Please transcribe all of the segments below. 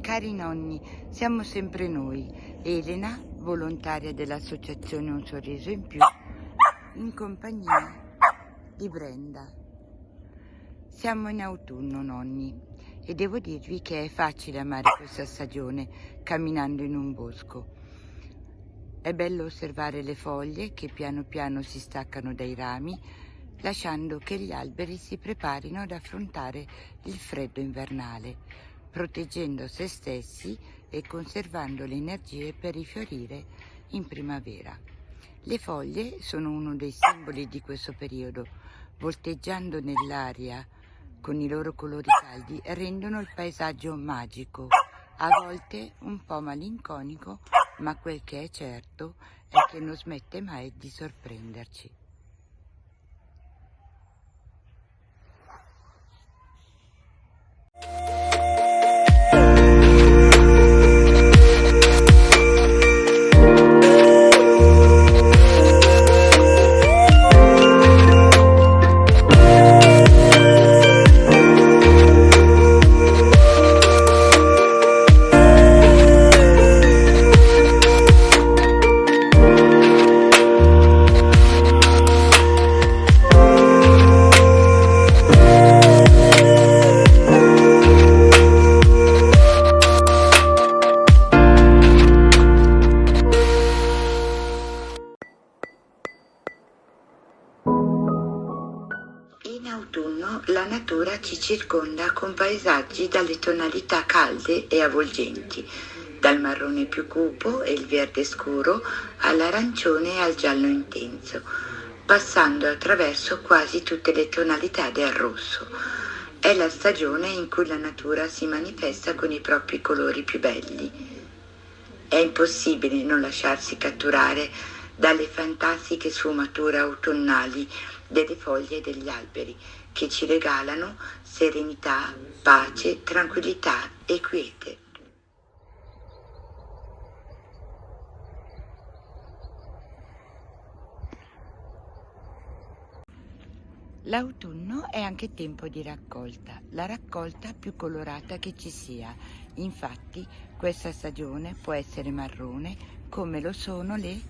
Cari nonni, siamo sempre noi, Elena, volontaria dell'associazione Un Sorriso in Più, in compagnia di Brenda. Siamo in autunno, nonni, e devo dirvi che è facile amare questa stagione camminando in un bosco. È bello osservare le foglie che piano piano si staccano dai rami, lasciando che gli alberi si preparino ad affrontare il freddo invernale, proteggendo se stessi e conservando le energie per rifiorire in primavera. Le foglie sono uno dei simboli di questo periodo, volteggiando nell'aria con i loro colori caldi rendono il paesaggio magico, a volte un po' malinconico, ma quel che è certo è che non smette mai di sorprenderci. In autunno la natura ci circonda con paesaggi dalle tonalità calde e avvolgenti, dal marrone più cupo e il verde scuro all'arancione e al giallo intenso, passando attraverso quasi tutte le tonalità del rosso. È la stagione in cui la natura si manifesta con i propri colori più belli. È impossibile non lasciarsi catturare dalle fantastiche sfumature autunnali delle foglie e degli alberi che ci regalano serenità, pace, tranquillità e quiete. L'autunno è anche tempo di raccolta, la raccolta più colorata che ci sia. Infatti questa stagione può essere marrone come lo sono le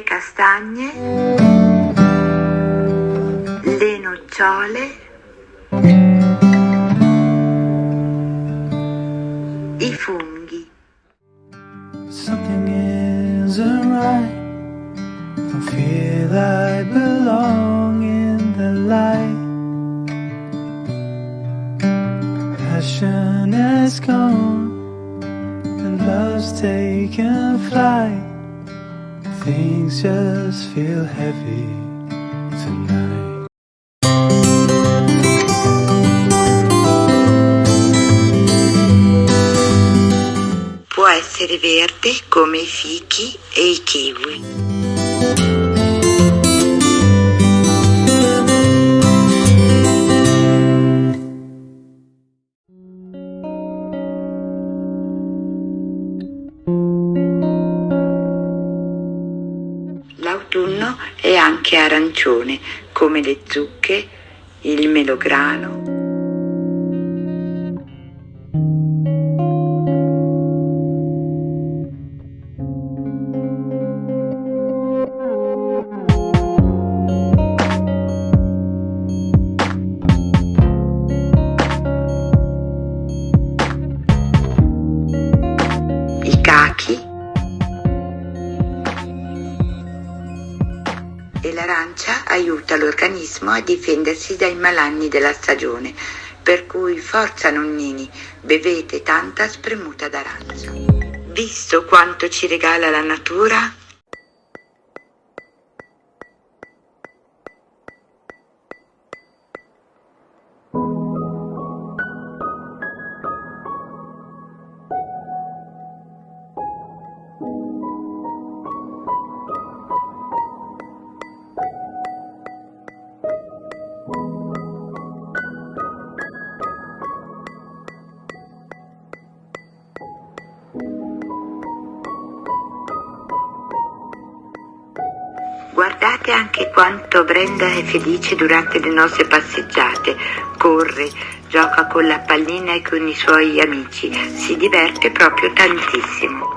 castagne, le nocciole, i funghi. Something isn't right. Don't feel I belong in the light. Passion has gone and love's taken flight. Things just feel heavy tonight. Può essere verde come i fichi e i kiwi. L'autunno è anche arancione, come le zucche, il melograno. I cachi. E l'arancia aiuta l'organismo a difendersi dai malanni della stagione, per cui forza nonnini, bevete tanta spremuta d'arancia. Visto quanto ci regala la natura? Guardate anche quanto Brenda è felice durante le nostre passeggiate. Corre, gioca con la pallina e con i suoi amici. Si diverte proprio tantissimo.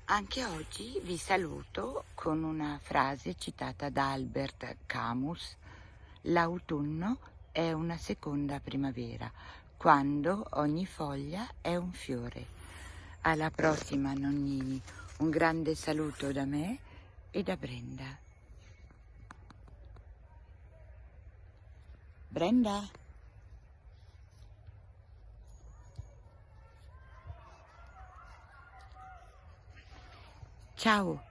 Anche oggi vi saluto con una frase citata da Albert Camus: l'autunno è una seconda primavera, quando ogni foglia è un fiore. Alla prossima, nonnini, un grande saluto da me e da Brenda. Brenda? Ciao!